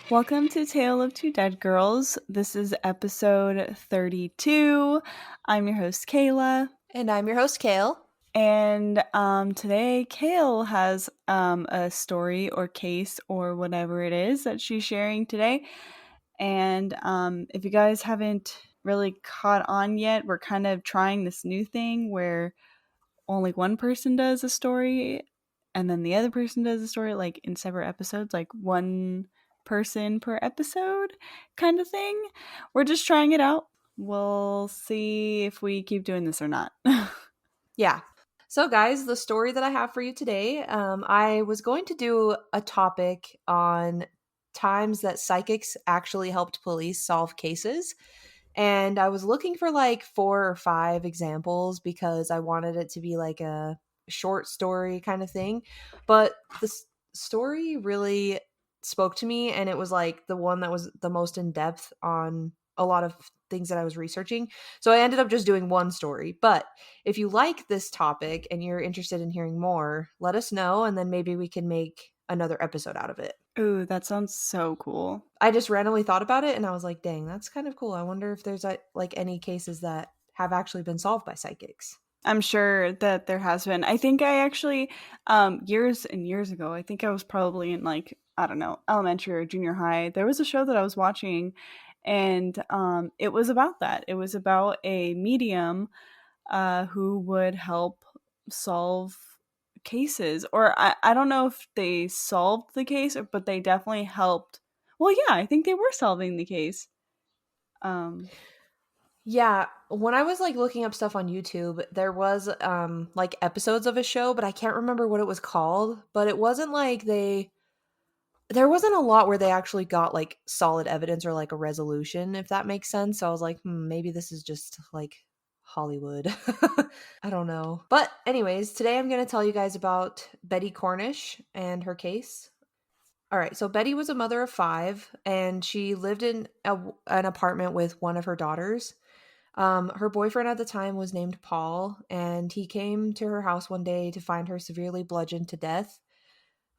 Welcome to Tale of Two Dead Girls. This is episode 32. I'm your host, Kayla. And I'm your host, Kayle. And today, Kayle has a story or case or whatever it is that she's sharing today. And if you guys haven't really caught on yet, we're kind of trying this new thing where only one person does a story and then the other person does a story like in separate episodes, like one person per episode kind of thing. We're just trying it out. We'll see if we keep doing this or not. Yeah. So, guys, the story that I have for you today, I was going to do a topic on times that psychics actually helped police solve cases. And I was looking for like 4 or 5 examples because I wanted it to be like a short story kind of thing. But story really spoke to me, and it was like the one that was the most in depth on a lot of things that I was researching. So I ended up just doing one story. But if you like this topic and you're interested in hearing more, let us know, and then maybe we can make another episode out of it. Ooh, that sounds so cool. I just randomly thought about it and I was like, dang, that's kind of cool. I wonder if there's like any cases that have actually been solved by psychics. I'm sure that there has been. I think I actually, years and years ago, I think I was probably in like, I don't know, elementary or junior high. There was a show that I was watching, and it was about that. It was about a medium who would help solve cases. Or I don't know if they solved the case, but they definitely helped. Well, yeah, I think they were solving the case. Um, Yeah, when I was like looking up stuff on YouTube, there was like episodes of a show, but I can't remember what it was called, but it wasn't like there wasn't a lot where they actually got like solid evidence or like a resolution, if that makes sense. So I was like, maybe this is just like Hollywood. I don't know. But, anyways, today I'm going to tell you guys about Betty Cornish and her case. All right, so Betty was a mother of 5, and she lived in an apartment with one of her daughters. Her boyfriend at the time was named Paul, and he came to her house one day to find her severely bludgeoned to death.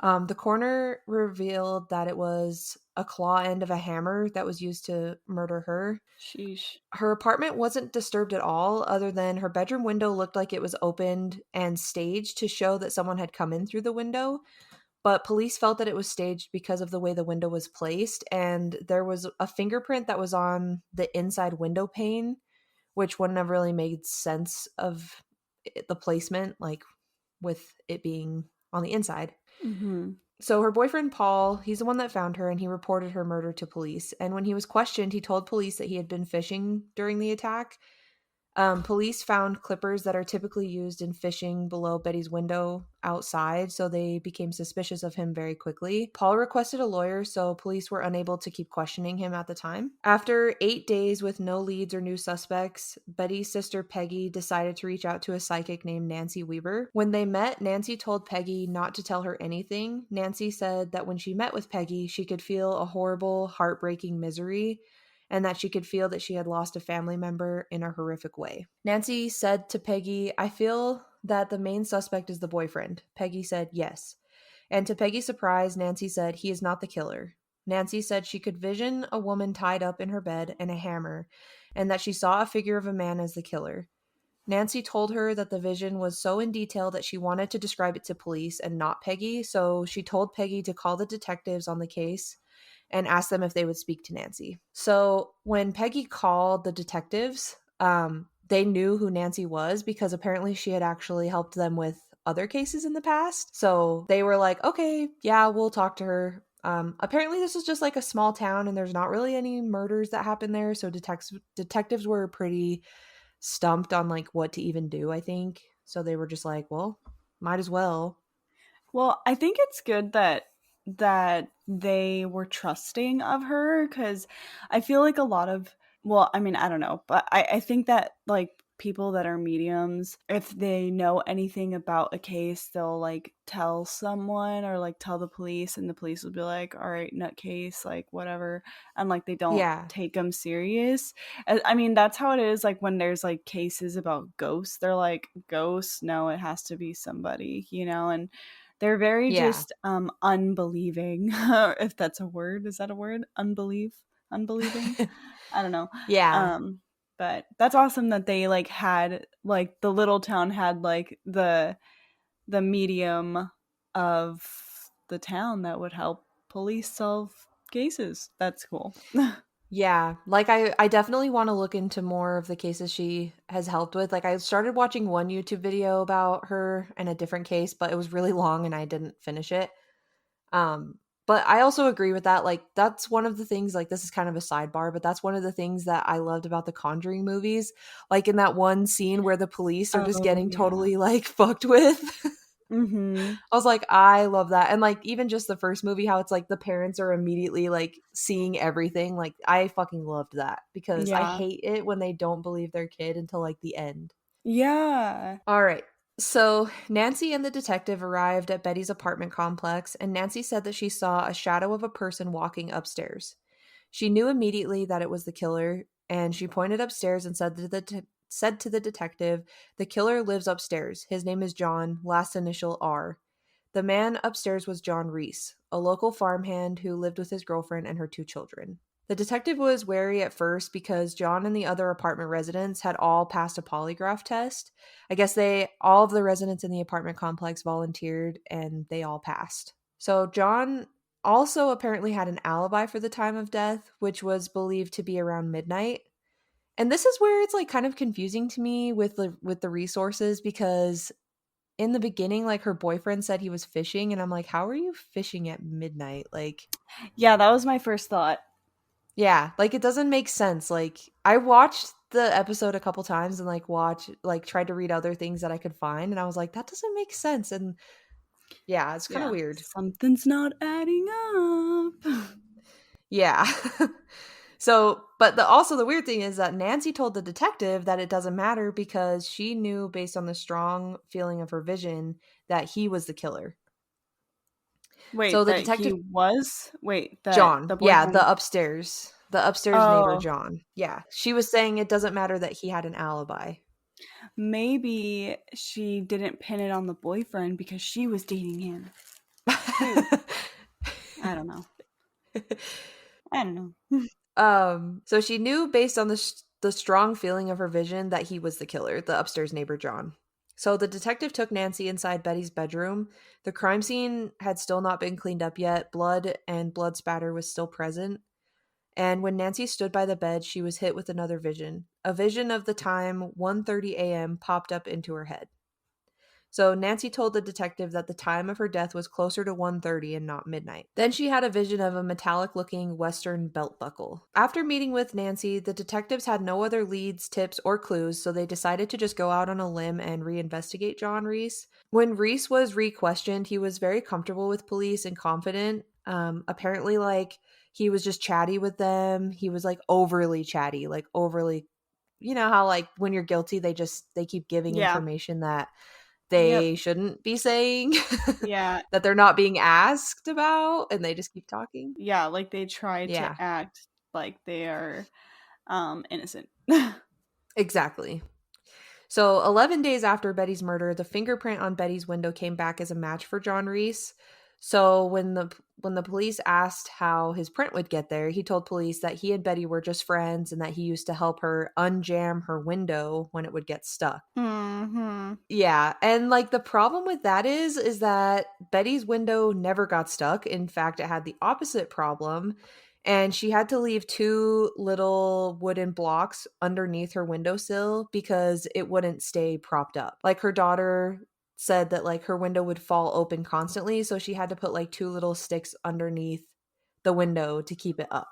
The coroner revealed that it was a claw end of a hammer that was used to murder her. sheesh. Her apartment wasn't disturbed at all, other than her bedroom window looked like it was opened and staged to show that someone had come in through the window. But police felt that it was staged because of the way the window was placed, and there was a fingerprint that was on the inside window pane, which wouldn't have really made sense of the placement, like with it being on the inside. Mm-hmm. So her boyfriend Paul, he's the one that found her, and he reported her murder to police. And when he was questioned, he told police that he had been fishing during the attack. Police found clippers that are typically used in fishing below Betty's window outside, so they became suspicious of him very quickly. Paul requested a lawyer, so police were unable to keep questioning him at the time. After 8 days with no leads or new suspects, Betty's sister Peggy decided to reach out to a psychic named Nancy Weber. When they met, Nancy told Peggy not to tell her anything. Nancy said that when she met with Peggy, she could feel a horrible, heartbreaking misery, and that she could feel that she had lost a family member in a horrific way. Nancy said to Peggy, "I feel that the main suspect is the boyfriend." Peggy said, "Yes." And to Peggy's surprise, Nancy said, "He is not the killer." Nancy said she could vision a woman tied up in her bed and a hammer, and that she saw a figure of a man as the killer. Nancy told her that the vision was so in detail that she wanted to describe it to police and not Peggy, so she told Peggy to call the detectives on the case and ask them if they would speak to Nancy. So when Peggy called the detectives, they knew who Nancy was because apparently she had actually helped them with other cases in the past. So they were like, okay, yeah, we'll talk to her. Apparently this is just like a small town and there's not really any murders that happen there. So detectives were pretty stumped on like what to even do, I think. So they were just like, well, might as well. Well, I think it's good that they were trusting of her, because I feel like a lot of, well, I mean, I don't know, but I think that like people that are mediums, if they know anything about a case, they'll like tell someone or like tell the police, and the police will be like, all right, nutcase, like whatever, and like they don't Yeah. take them serious. I mean, that's how it is like when there's like cases about ghosts. They're like, ghosts, no, it has to be somebody, and They're very Yeah. just unbelieving, if that's a word. Is that a word? Unbelieving. I don't know. Yeah. Um, but that's awesome that they like had like the little town had like the medium of the town that would help police solve cases. That's cool. Yeah, like I definitely want to look into more of the cases she has helped with. Like I started watching one YouTube video about her and a different case, but it was really long and I didn't finish it. Um but I also agree with that. Like that's one of the things, like this is kind of a sidebar, but that's one of the things that I loved about the Conjuring movies. Like in that one scene where the police are just Oh getting yeah. totally like fucked with. Mhm. I was like, I love that. And like even just the first movie, how it's like the parents are immediately like seeing everything. Like I fucking loved that because I Yeah. hate it when they don't believe their kid until like the end. Yeah. All right. So Nancy and the detective arrived at Betty's apartment complex, and Nancy said that she saw a shadow of a person walking upstairs. She knew immediately that it was the killer, and she pointed upstairs and said to the detective, "The killer lives upstairs. His name is John, last initial R." The man upstairs was John Reese, a local farmhand who lived with his girlfriend and her two children. The detective was wary at first because John and the other apartment residents had all passed a polygraph test. I guess all of the residents in the apartment complex volunteered and they all passed. So John also apparently had an alibi for the time of death, which was believed to be around midnight. And this is where it's like kind of confusing to me with the resources, because in the beginning, like her boyfriend said he was fishing, and I'm like, how are you fishing at midnight? Like, Yeah, that was my first thought. yeah, like it doesn't make sense. Like, I watched the episode a couple times and tried to read other things that I could find, and I was like, that doesn't make sense. And yeah, it's kind of Yeah. weird. Something's not adding up. Yeah. So, but also the weird thing is that Nancy told the detective that it doesn't matter because she knew based on the strong feeling of her vision that he was the killer. So Wait, the that he detective was? Wait, that John. the Yeah, boyfriend. the upstairs neighbor, Oh, John. Yeah. She was saying it doesn't matter that he had an alibi. maybe she didn't pin it on the boyfriend because she was dating him too. I don't know. I don't know. So she knew based on the strong feeling of her vision that he was the killer, the upstairs neighbor, John. So the detective took Nancy inside Betty's bedroom. The crime scene had still not been cleaned up yet. Blood and blood spatter was still present. And when Nancy stood by the bed, she was hit with another vision. A vision of the time 1:30 a.m. popped up into her head. So Nancy told the detective that the time of her death was closer to 1:30 and not midnight. Then she had a vision of a metallic-looking western belt buckle. After meeting with Nancy, the detectives had no other leads, tips, or clues, so they decided to just go out on a limb and reinvestigate John Reese. When Reese was re-questioned, he was very comfortable with police and confident. Apparently, like he was just chatty with them. He was like overly chatty, like overly, you know how like when you're guilty, they keep giving Yeah. information that Yep. they shouldn't be saying, Yeah. that they're not being asked about, and they just keep talking. Yeah. Like they try to Yeah, act like they are innocent. exactly. So 11 days after Betty's murder, the fingerprint on Betty's window came back as a match for John Reese. So when the police asked how his print would get there, he told police that he and Betty were just friends and that he used to help her unjam her window when it would get stuck. Hmm. Yeah, and, like, the problem with that is that Betty's window never got stuck. In fact, it had the opposite problem, and she had to leave 2 little wooden blocks underneath her windowsill because it wouldn't stay propped up. Like, her daughter said that, like, her window would fall open constantly, so she had to put, like, 2 little sticks underneath the window to keep it up.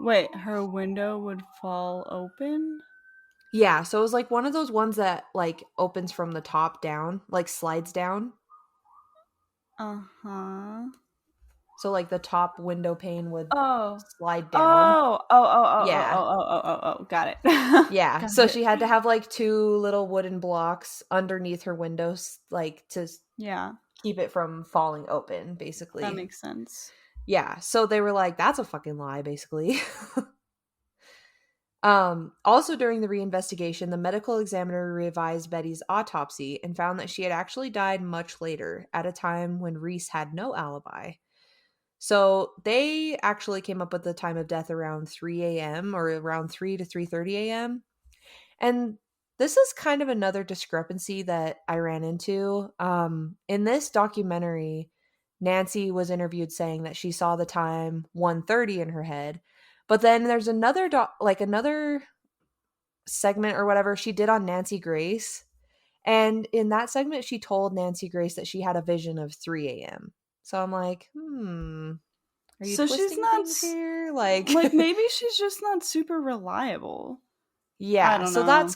Wait, her window would fall open? Yeah, so it was, like, one of those ones that, like, opens from the top down, like, slides down. Uh huh. So, like, the top window pane would Oh. slide down. Oh. Oh. Oh. Oh. Oh. Yeah. Oh. Oh. Oh. Oh. Got it. Yeah. Got So it. she had to have, like, 2 little wooden blocks underneath her windows, like, to Yeah, keep it from falling open, that basically. makes sense. Yeah. So they were like, "That's a fucking lie," basically. Also, during the reinvestigation, the medical examiner revised Betty's autopsy and found that she had actually died much later, at a time when Reese had no alibi. So they actually came up with the time of death around 3 a.m. or around 3 to 3:30 a.m. And this is kind of another discrepancy that I ran into. In this documentary, Nancy was interviewed saying that she saw the time 1:30 in her head. But then there's another segment or whatever she did on Nancy Grace. And in that segment, she told Nancy Grace that she had a vision of 3 a.m. So I'm like, are you So she's twisting not things here? Like, like, maybe she's just not super reliable. I yeah. don't So know. that's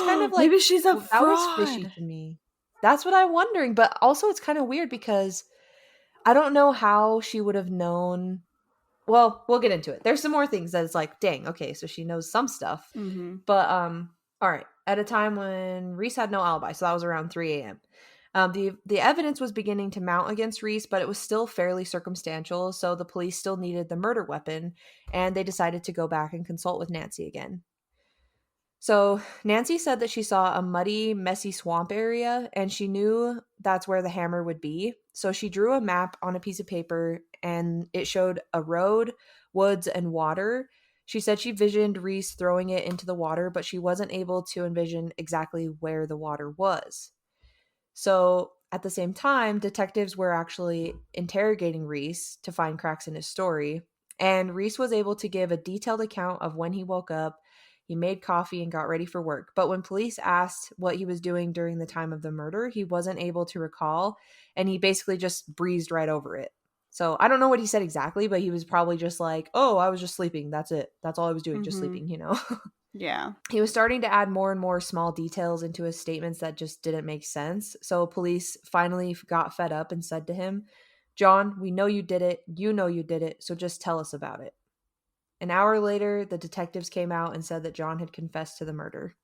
kind of like Maybe she's a that was fishy fraud. to me. That's what I'm wondering. But also, it's kind of weird because I don't know how she would have known. Well, we'll get into it. There's some more things that it's like, dang, okay, so she knows some stuff. Mhm. But all right. At a time when Reese had no alibi, so that was around 3 a.m. The evidence was beginning to mount against Reese, but it was still fairly circumstantial, so the police still needed the murder weapon, and they decided to go back and consult with Nancy again. So Nancy said that she saw a muddy, messy swamp area, and she knew that's where the hammer would be. So she drew a map on a piece of paper, and it showed a road, woods, and water. She said she visioned Reese throwing it into the water, but she wasn't able to envision exactly where the water was. So at the same time, detectives were actually interrogating Reese to find cracks in his story. And Reese was able to give a detailed account of when he woke up, he made coffee, and got ready for work. But when police asked what he was doing during the time of the murder, he wasn't able to recall. And he basically just breezed right over it. So I don't know what he said exactly, but he was probably just like, oh, I was just sleeping. That's it. That's all I was doing, just Mhm. sleeping. Yeah. He was starting to add more and more small details into his statements that just didn't make sense. So police finally got fed up and said to him, John, we know you did it. You know you did it. So just tell us about it. An hour later, the detectives came out and said that John had confessed to the murder.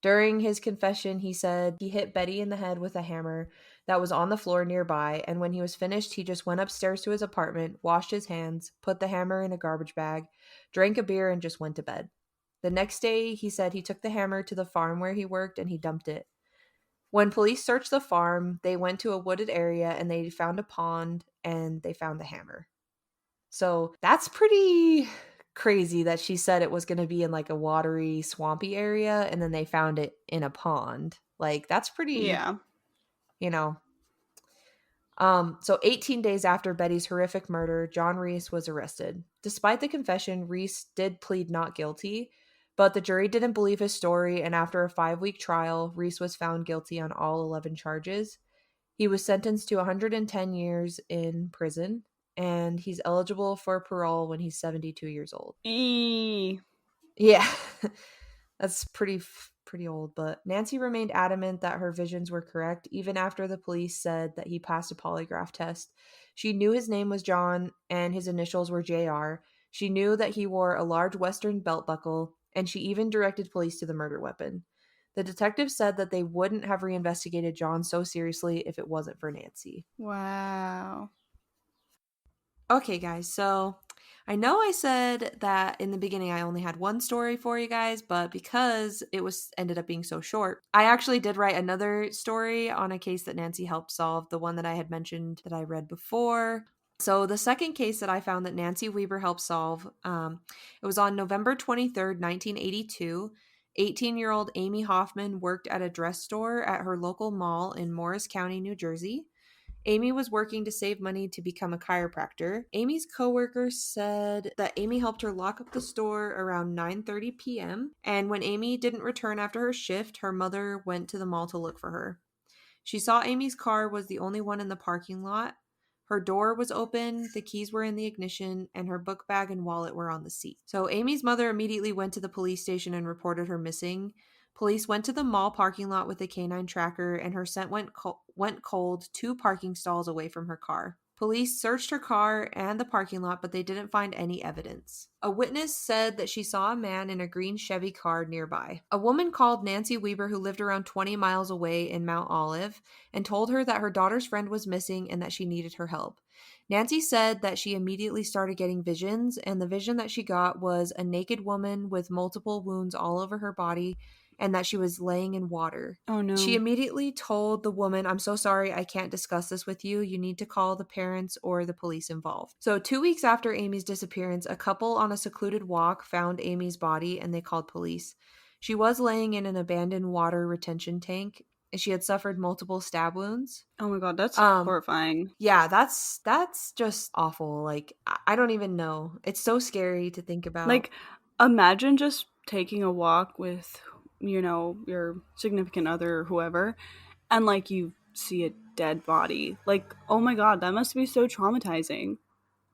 During his confession, he said he hit Betty in the head with a hammer that was on the floor nearby, and when he was finished, he just went upstairs to his apartment, washed his hands, put the hammer in a garbage bag, drank a beer, and just went to bed. The next day, he said he took the hammer to the farm where he worked and he dumped it. When police searched the farm, they went to a wooded area and they found a pond and they found the hammer. So that's pretty crazy that she said it was going to be in like a watery, swampy area and then they found it in a pond. Like that's pretty, Yeah. you know. So 18 days after Betty's horrific murder, John Reese was arrested. Despite the confession, Reese did plead not guilty, but the jury didn't believe his story, and after a 5-week trial, Reese was found guilty on all 11 charges. He was sentenced to 110 years in prison, and he's eligible for parole when he's 72 years old. E. Yeah. That's pretty old, but Nancy remained adamant that her visions were correct even after the police said that he passed a polygraph test. She knew his name was John and his initials were JR. She knew that he wore a large western belt buckle, and she even directed police to the murder weapon. The detectives said that they wouldn't have reinvestigated John so seriously if it wasn't for Nancy. Wow. Okay, guys, so I know I said that in the beginning I only had one story for you guys, but because it was ended up being so short, I actually did write another story on a case that Nancy helped solve, the one that I had mentioned that I read before. So the second case that I found that Nancy Weber helped solve, it was on November 23rd, 1982. 18-year-old Amy Hoffman worked at a dress store at her local mall in Morris County, New Jersey. Amy was working to save money to become a chiropractor. Amy's coworker said that Amy helped her lock up the store around 9:30 p.m. and when Amy didn't return after her shift, her mother went to the mall to look for her. She saw Amy's car was the only one in the parking lot. Her door was open, the keys were in the ignition, and her book bag and wallet were on the seat. So Amy's mother immediately went to the police station and reported her missing. Police went to the mall parking lot with a canine tracker, and her scent went cold 2 parking stalls away from her car. Police searched her car and the parking lot, but they didn't find any evidence. A witness said that she saw a man in a green Chevy car nearby. A woman called Nancy Weber, who lived around 20 miles away in Mount Olive, and told her that her daughter's friend was missing and that she needed her help. Nancy said that she immediately started getting visions, and the vision that she got was a naked woman with multiple wounds all over her body and that she was laying in water. Oh She no. immediately told the woman, "I'm so sorry, I can't discuss this with you. You need to call the parents or the police involved." So, 2 weeks after Amy's disappearance, a couple on a secluded walk found Amy's body and they called police. She was laying in an abandoned water retention tank and she had suffered multiple stab wounds. Oh my god, that's Um, horrifying. yeah, that's just awful. Like I don't even know. It's so scary to think about. Like, imagine just taking a walk with, your significant other or whoever, and like you see a dead body. Like, oh my god, that must be so traumatizing.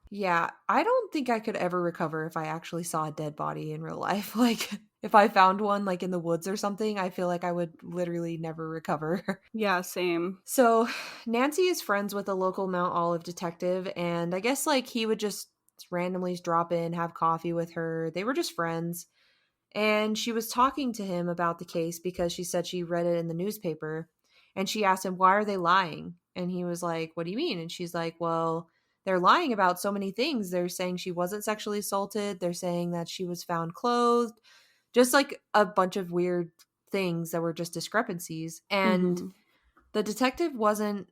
Yeah, I don't think I could ever recover if I actually saw a dead body in real life. Like if I found one like in the woods or something, I feel like I would literally never recover. Yeah, same. So, Nancy is friends with a local Mount Olive detective and I guess like he would just randomly drop in, have coffee with her. They were just friends. And she was talking to him about the case because she said she read it in the newspaper. And she asked him, "Why are they lying?" And he was like, "What do you mean?" And she's like, "Well, they're lying about so many things. They're saying she wasn't sexually assaulted. They're saying that she was found clothed, just like a bunch of weird things that were just discrepancies." And Mm-hmm. the detective wasn't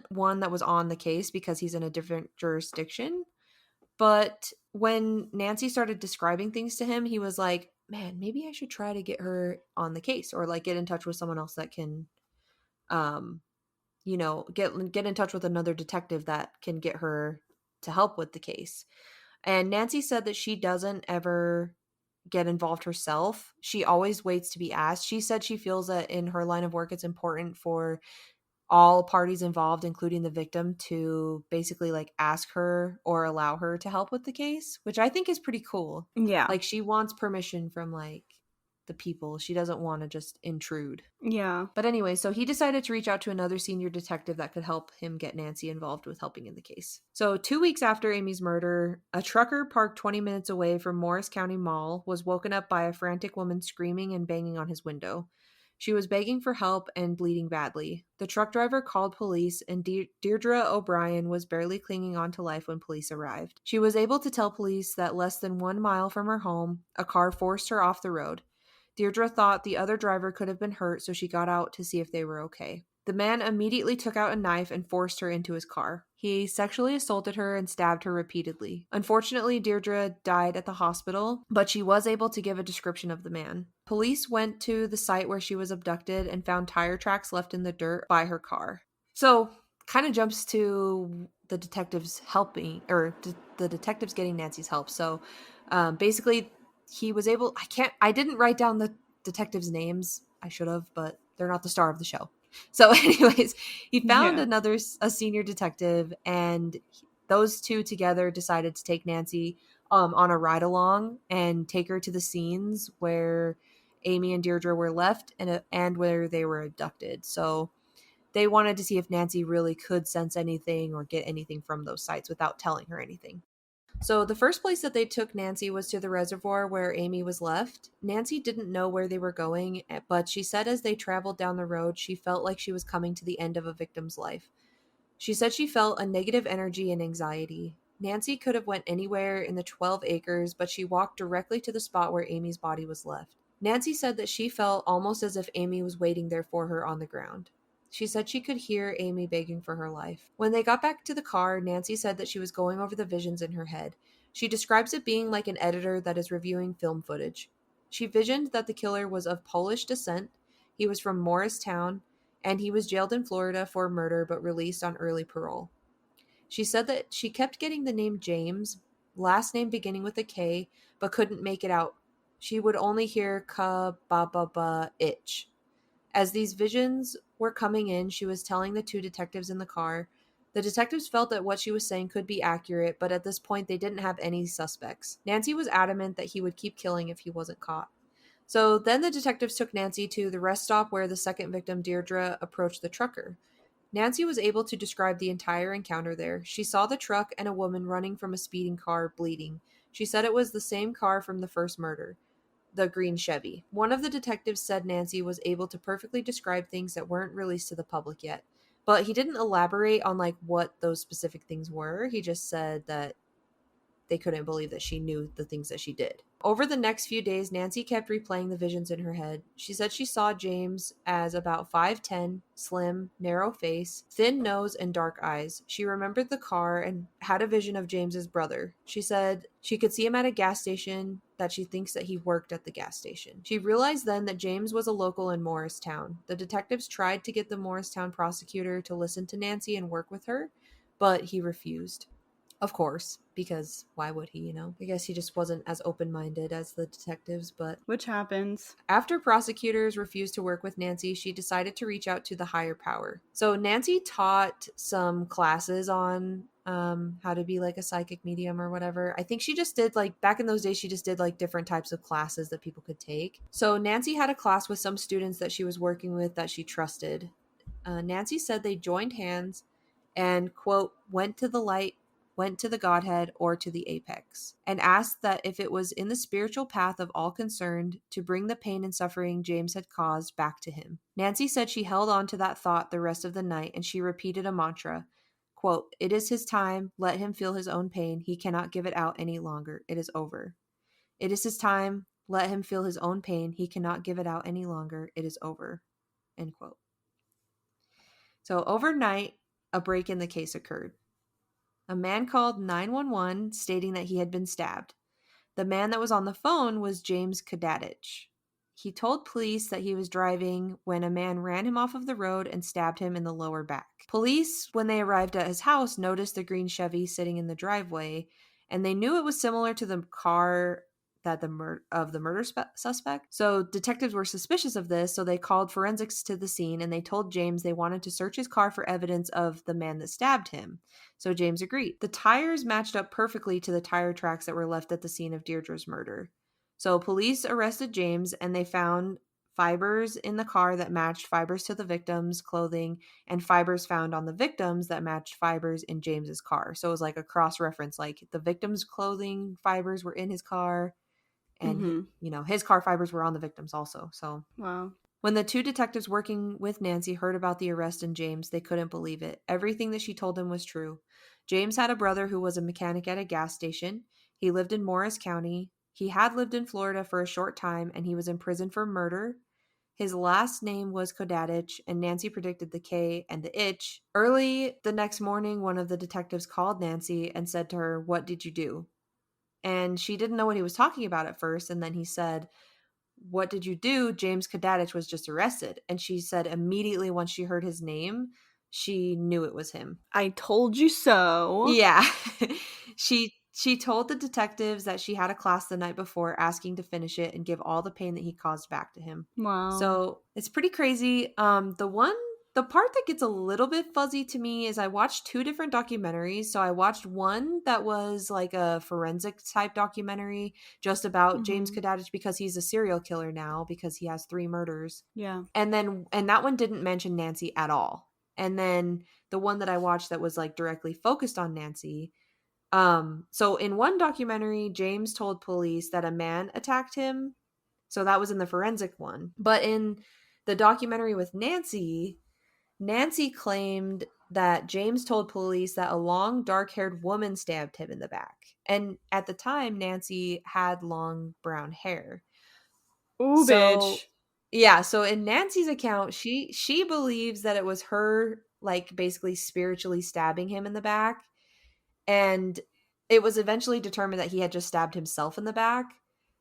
one that was on the case because he's in a different jurisdiction. But when Nancy started describing things to him, he was like, "Man, maybe I should try to get her on the case or like get in touch with someone else that can um get in touch with another detective that can get her to help with the case." And Nancy said that she doesn't ever get involved herself. She always waits to be asked. She said she feels that in her line of work it's important for all parties involved, including the victim, to basically like ask her or allow her to help with the case, which I think is pretty cool. Yeah. Like she wants permission from like the people. She doesn't want to just intrude. Yeah. But anyway, so he decided to reach out to another senior detective that could help him get Nancy involved with helping in the case. So, 2 weeks after Amy's murder, a trucker parked 20 minutes away from Morris County Mall was woken up by a frantic woman screaming and banging on his window. She was begging for help and bleeding badly. The truck driver called police, and Deirdre O'Brien was barely clinging on to life when police arrived. She was able to tell police that less than 1 mile from her home, a car forced her off the road. Deirdre thought the other driver could have been hurt, so she got out to see if they were okay. The man immediately took out a knife and forced her into his car. He sexually assaulted her and stabbed her repeatedly. Unfortunately, Deirdre died at the hospital, but she was able to give a description of the man. Police went to the site where she was abducted and found tire tracks left in the dirt by her car. So, kind of jumps to the detectives helping, or the detectives getting Nancy's help. So, basically, he was able, I didn't write down the detectives' names. I should have, but they're not the star of the show. So, anyways, he found Yeah. a senior detective, and those two together decided to take Nancy on a ride along and take her to the scenes where Amy and Deirdre were left and where they were abducted. So they wanted to see if Nancy really could sense anything or get anything from those sites without telling her anything. So the first place that they took Nancy was to the reservoir where Amy was left. Nancy didn't know where they were going, but she said as they traveled down the road, she felt like she was coming to the end of a victim's life. She said she felt a negative energy and anxiety. Nancy could have went anywhere in the 12 acres, but she walked directly to the spot where Amy's body was left. Nancy said that she felt almost as if Amy was waiting there for her on the ground. She said she could hear Amy begging for her life. When they got back to the car, Nancy said that she was going over the visions in her head. She describes it being like an editor that is reviewing film footage. She visioned that the killer was of Polish descent, he was from Morristown, and he was jailed in Florida for murder but released on early parole. She said that she kept getting the name James, last name beginning with a K, but couldn't make it out. She would only hear ka ba ba ba itch. As these visions were coming in, she was telling the two detectives in the car. The detectives felt that what she was saying could be accurate, but at this point they didn't have any suspects. Nancy was adamant that he would keep killing if he wasn't caught. So then the detectives took Nancy to the rest stop where the second victim, Deirdre, approached the trucker. Nancy was able to describe the entire encounter there. She saw the truck and a woman running from a speeding car, bleeding. She said it was the same car from the first murder, the green Chevy. One of the detectives said Nancy was able to perfectly describe things that weren't released to the public yet. But he didn't elaborate on like what those specific things were. He just said that they couldn't believe that she knew the things that she did. Over the next few days, Nancy kept replaying the visions in her head. She said she saw James as about 5'10, slim, narrow face, thin nose, and dark eyes. She remembered the car and had a vision of James's brother. She said she could see him at a gas station, that she thinks that he worked at the gas station. She realized then that James was a local in Morristown. The detectives tried to get the Morristown prosecutor to listen to Nancy and work with her, but he refused. Of course, because why would he, you know? I guess he just wasn't as open minded as the detectives, but. Which happens. After prosecutors refused to work with Nancy, she decided to reach out to the higher power. So Nancy taught some classes on how to be like a psychic medium or whatever. I think she just did like, back in those days, she just did like different types of classes that people could take. So Nancy had a class with some students that she was working with that she trusted. Nancy said they joined hands and, quote, went to the Godhead or to the apex, and asked that if it was in the spiritual path of all concerned to bring the pain and suffering James had caused back to him. Nancy said she held on to that thought the rest of the night, and she repeated a mantra, quote, "It is his time. Let him feel his own pain. He cannot give it out any longer. It is over. It is his time. Let him feel his own pain. He cannot give it out any longer. It is over." End quote. So overnight, a break in the case occurred. A man called 911 stating that he had been stabbed. The man that was on the phone was James Kadadich. He told police that he was driving when a man ran him off of the road and stabbed him in the lower back. Police, when they arrived at his house, noticed the green Chevy sitting in the driveway, and they knew it was similar to the car that the murder suspect. So detectives were suspicious of this, so they called forensics to the scene, and they told James they wanted to search his car for evidence of the man that stabbed him. So James agreed. The tires matched up perfectly to the tire tracks that were left at the scene of Deirdre's murder. So police arrested James, and they found fibers in the car that matched fibers to the victim's clothing, and fibers found on the victims that matched fibers in James's car. So it was like a cross reference, like the victim's clothing fibers were in his car, and his car fibers were on the victims also. So wow. When the two detectives working with Nancy heard about the arrest in James, they couldn't believe it. Everything that she told them was true. James had a brother who was a mechanic at a gas station. He lived in Morris County. He had lived in Florida for a short time, and he was in prison for murder. His last name was Kodadich, and Nancy predicted the K and the itch. Early the next morning, one of the detectives called Nancy and said to her, "What did you do?" And she didn't know what he was talking about at first, and then he said, "What did you do? James Kadadich was just arrested." And she said immediately once she heard his name, she knew it was him. I told you so. Yeah. She told the detectives that she had a class the night before asking to finish it and give all the pain that he caused back to him. Wow. So it's pretty crazy. The part that gets a little bit fuzzy to me is I watched two different documentaries. So I watched one that was like a forensic type documentary just about James Kadadich, because he's a serial killer now because he has 3 murders. Yeah. And that one didn't mention Nancy at all. And then the one that I watched that was like directly focused on Nancy. So in one documentary, James told police that a man attacked him. So that was in the forensic one. But in the documentary with Nancy claimed that James told police that a long, dark-haired woman stabbed him in the back. And at the time, Nancy had long brown hair. Ooh, bitch. Yeah, so in Nancy's account, she believes that it was her, like, basically spiritually stabbing him in the back. And it was eventually determined that he had just stabbed himself in the back.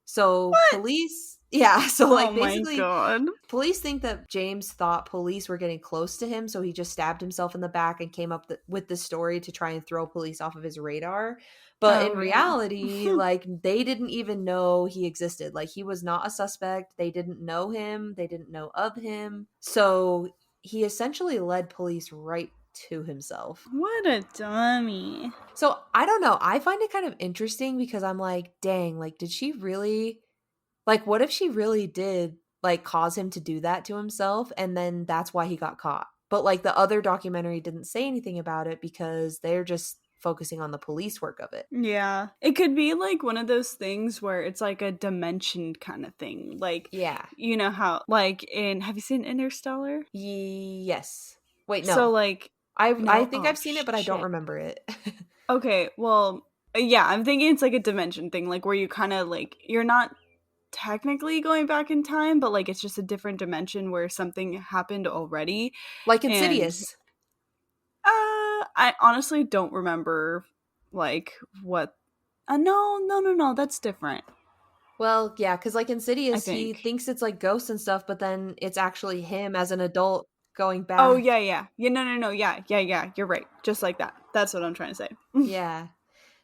So What? Police, yeah, so like basically God. Police think that James thought police were getting close to him, so he just stabbed himself in the back and came up with this story to try and throw police off of his radar. But in reality, like, they didn't even know he existed. Like, he was not a suspect. They didn't know him. They didn't know of him. So he essentially led police right to himself. What a dummy. So I don't know. I find it kind of interesting because I'm like, dang, like, did she really, like, what if she really did, like, cause him to do that to himself, and then that's why he got caught? But, like, the other documentary didn't say anything about it because they're just focusing on the police work of it. Yeah. It could be like one of those things where it's like a dimension kind of thing. Like, Yeah. you know how, like, have you seen Interstellar? Yes. Wait, So, no. like I no? think Oh, I've seen it, but I don't shit. remember it. Okay, well, yeah, I'm thinking it's like a dimension thing, like, where you kinda, like you're not technically going back in time, but, like, it's just a different dimension where something happened already, Like and, Insidious. I honestly don't remember, like, what no, no, no, no, that's different, Well, yeah, because like I Insidious, he think. thinks it's like ghosts and stuff, but then it's actually him as an adult going Oh, back. yeah, yeah. Yeah, no, no, no, yeah, yeah, yeah, you're right, just like that. That's what I'm trying to say. Yeah.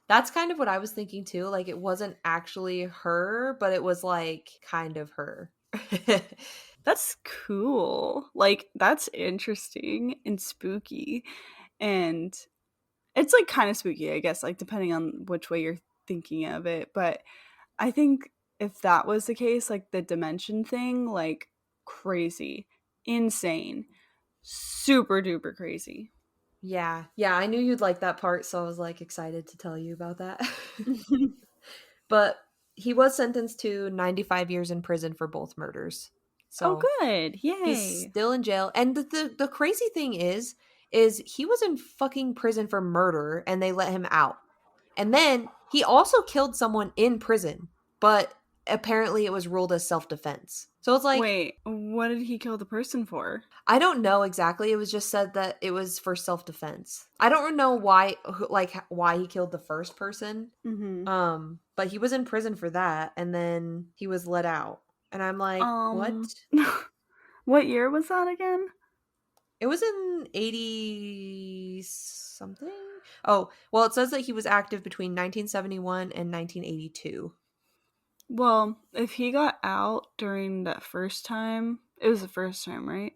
That's kind of what I was thinking too. Like it wasn't actually her, but it was like kind of her. That's cool. Like, that's interesting and spooky, and it's, like, kinda spooky, I guess, like, depending on which way you're thinking of it, but I think if that was the case, like, the dimension thing, like, crazy, insane, super duper crazy. Yeah. Yeah, I knew you'd like that part, so I was like excited to tell you about that. But he was sentenced to 95 years in prison for both murders. Oh, So good, he's yay. still in jail. And the crazy thing is he was in fucking prison for murder and they let him out. And then he also killed someone in prison, but apparently it was ruled as self-defense. So it's like Wait, what did he kill the person for? I don't know exactly. It was just said that it was for self-defense. I don't know why why he killed the first person. Mhm. But he was in prison for that and then he was let out. And I'm like, "What?" Um, what year was that again? It was in 80 something. Oh, well, it says that he was active between 1971 and 1982. Well, if he got out during that first time, it was the first time, right?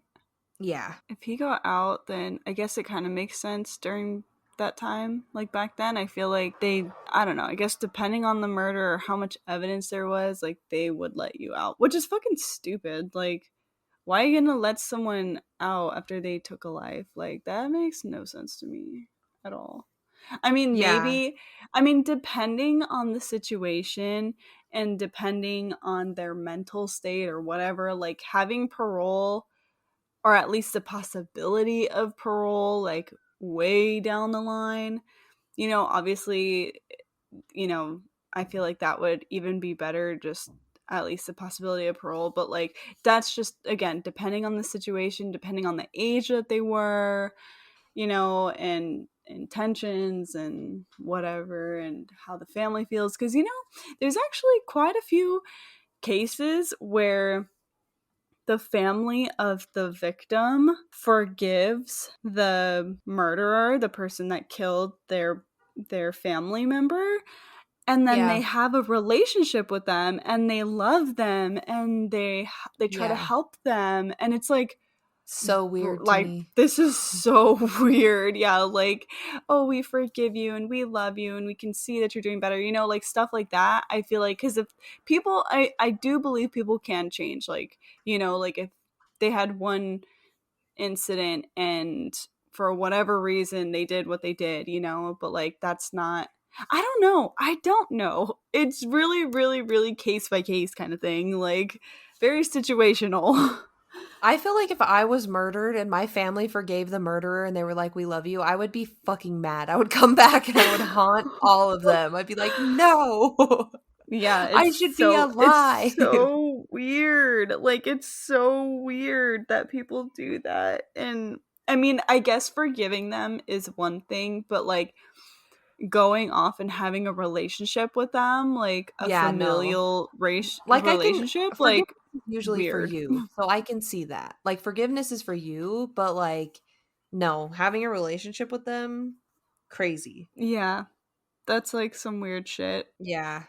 Yeah. If he got out, then I guess it kind of makes sense during that time. Like back then, I feel like I don't know, I guess depending on the murder or how much evidence there was, like they would let you out, which is fucking stupid. Like, why are you gonna let someone out after they took a life? Like, that makes no sense to me at all. I mean, Yeah. maybe, I mean, depending on the situation and depending on their mental state or whatever, like having parole or at least the possibility of parole, like way down the line, obviously, you know, I feel like that would even be better, just at least the possibility of parole. But like, that's just, again, depending on the situation, depending on the age that they were, and intentions and whatever, and how the family feels. Because, there's actually quite a few cases where the family of the victim forgives the murderer, the person that killed their family member, and then they Yeah. have a relationship with them and they love them and they try to Yeah. help them, and it's like, So weird to like, me. this is so weird. Yeah, like, oh, we forgive you and we love you and we can see that you're doing better, like stuff like that. I feel like, because if people, I do believe people can change, like, like if they had one incident and for whatever reason they did what they did, but like that's not, I don't know, it's really, really, really case by case kind of thing, like very situational. I feel like if I was murdered and my family forgave the murderer and they were like, "We love you," I would be fucking mad. I would come back and I would haunt all of them. I'd be like, "No, Yeah, I should be it's alive." so weird. Like, it's so weird that people do that. And I mean, I guess forgiving them is one thing, but like going off and having a relationship with them, like a Yeah, no. familial Like I can relationship, forgiveness like is usually for weird. you. So I can see that. Like forgiveness is for you, but like no, having a relationship with them crazy. Yeah, that's like some weird shit. Yeah.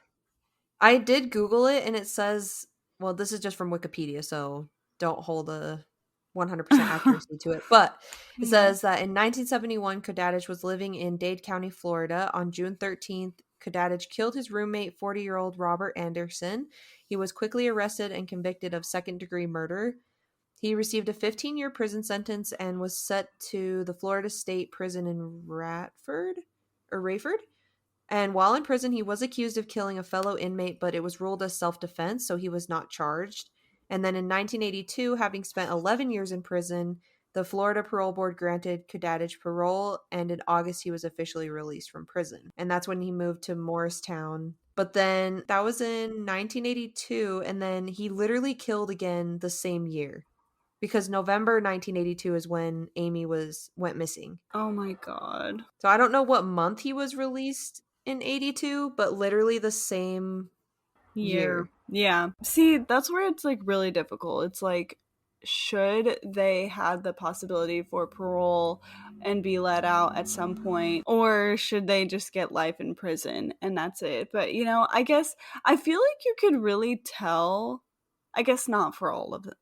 I did Google it and it says, well, this is just from Wikipedia, so don't hold a 100% accuracy to it. But it Yeah. says that in 1971, Kodadich was living in Dade County, Florida. On June 13th, Kodadich killed his roommate, 40-year-old Robert Anderson. He was quickly arrested and convicted of second-degree murder. He received a 15-year prison sentence and was sent to the Florida State Prison in Rayford. And while in prison, he was accused of killing a fellow inmate, but it was ruled as self defense, so he was not charged. And then in 1982, having spent 11 years in prison, The Florida Parole Board granted TOTDG parole, and in August he was officially released from prison. And that's when he moved to Morristown. But then that was in 1982, and then he literally killed again the same year. Because November 1982 is when Amy went missing. Oh my god. So I don't know what month he was released in 82, but literally the same Year. year. Yeah. See, that's where it's like really difficult. It's like, should they have the possibility for parole and be let out at some point, or should they just get life in prison and that's it? But I guess I feel like you could really tell. I guess not for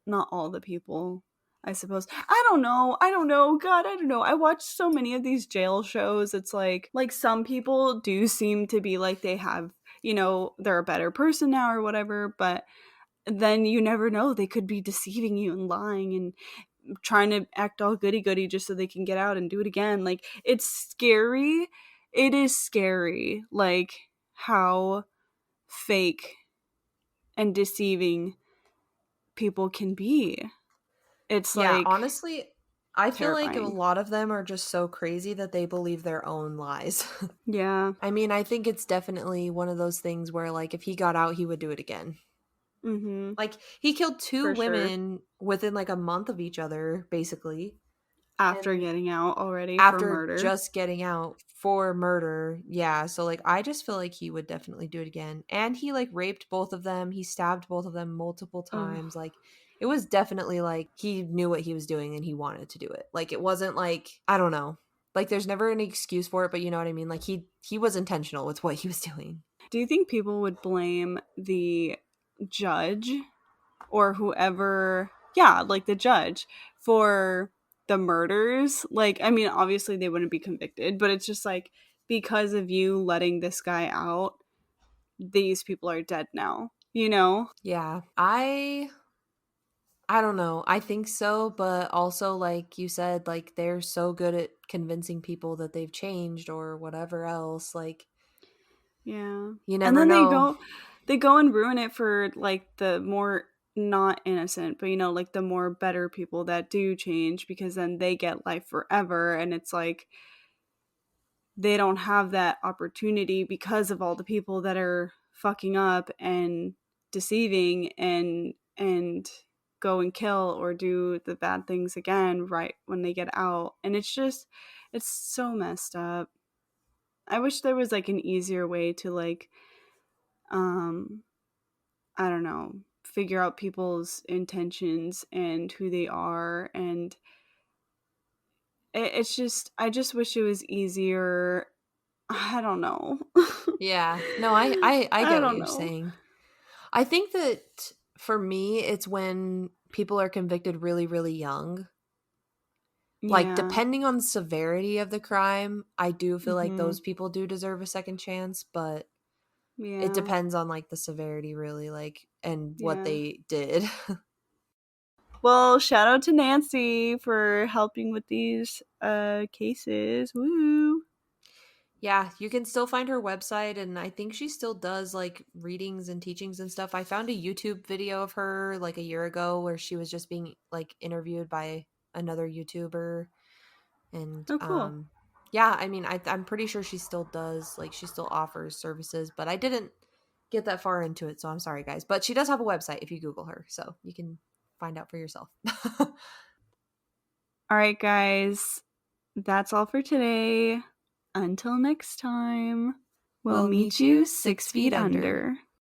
not all the people. I suppose. I don't know. I don't know. God, I don't know. I watch so many of these jail shows. It's like some people do seem to be like they have, they're a better person now or whatever, but then you never know. They could be deceiving you and lying and trying to act all goody goody just so they can get out and do it again. Like, it's scary. It is scary, like, how fake and deceiving people can be. It's Yeah, like honestly, I feel like a terrifying. lot of them are just so crazy that they believe their own lies. Yeah. I mean, I think it's definitely one of those things where, like, if he got out, he would do it again. Mm-hmm. Like, he killed two For sure. women within like a month of each other, basically. After And getting out already for after murder. just getting out for murder. Yeah, so like I just feel like he would definitely do it again. And he like raped both of them. He stabbed both of them multiple Ugh. times. Like it was definitely like he knew what he was doing and he wanted to do it. Like it wasn't like I don't know. Like there's never any excuse for it, but you know what I mean? Like he was intentional with what he was doing. Do you think people would blame the judge or whoever, yeah, like the judge, for the murders? Like, I mean, obviously they wouldn't be convicted, but it's just like, because of you letting this guy out, these people are dead now, you know? Yeah. I don't know. I think so, but also like you said, like they're so good at convincing people that they've changed or whatever else. Like Yeah. you And never then they know. go they go and ruin it for like the more not innocent, but like the more better people that do change, because then they get life forever, and it's like they don't have that opportunity because of all the people that are fucking up and deceiving and go and kill or do the bad things again right when they get out. And it's so messed up. I wish there was like an easier way to like um I don't know, figure out people's intentions and who they are. And it's just, I just wish it was easier. I don't know. Yeah. No, I I get what don't you're know. saying. I think that for me it's when people are convicted really really young. Like Yeah. depending on the severity of the crime, I do feel like Mm-hmm. those people do deserve a second chance, but it Yeah. depends on like the severity really like and what Yeah. they did. Well, shout out to Nancy for helping with these cases. Woo. Yeah, you can still find her website and I think she still does like readings and teachings and stuff. I found a YouTube video of her like a year ago where she was just being like interviewed by another YouTuber and Oh, cool. yeah, I mean I'm pretty sure she still does like she still offers services, but I didn't get that far into it, so I'm sorry guys. But she does have a website if you Google her, so you can find out for yourself. All right, guys. That's all for today. Until next time, we'll We'll meet meet you you 6 6 feet feet under. under.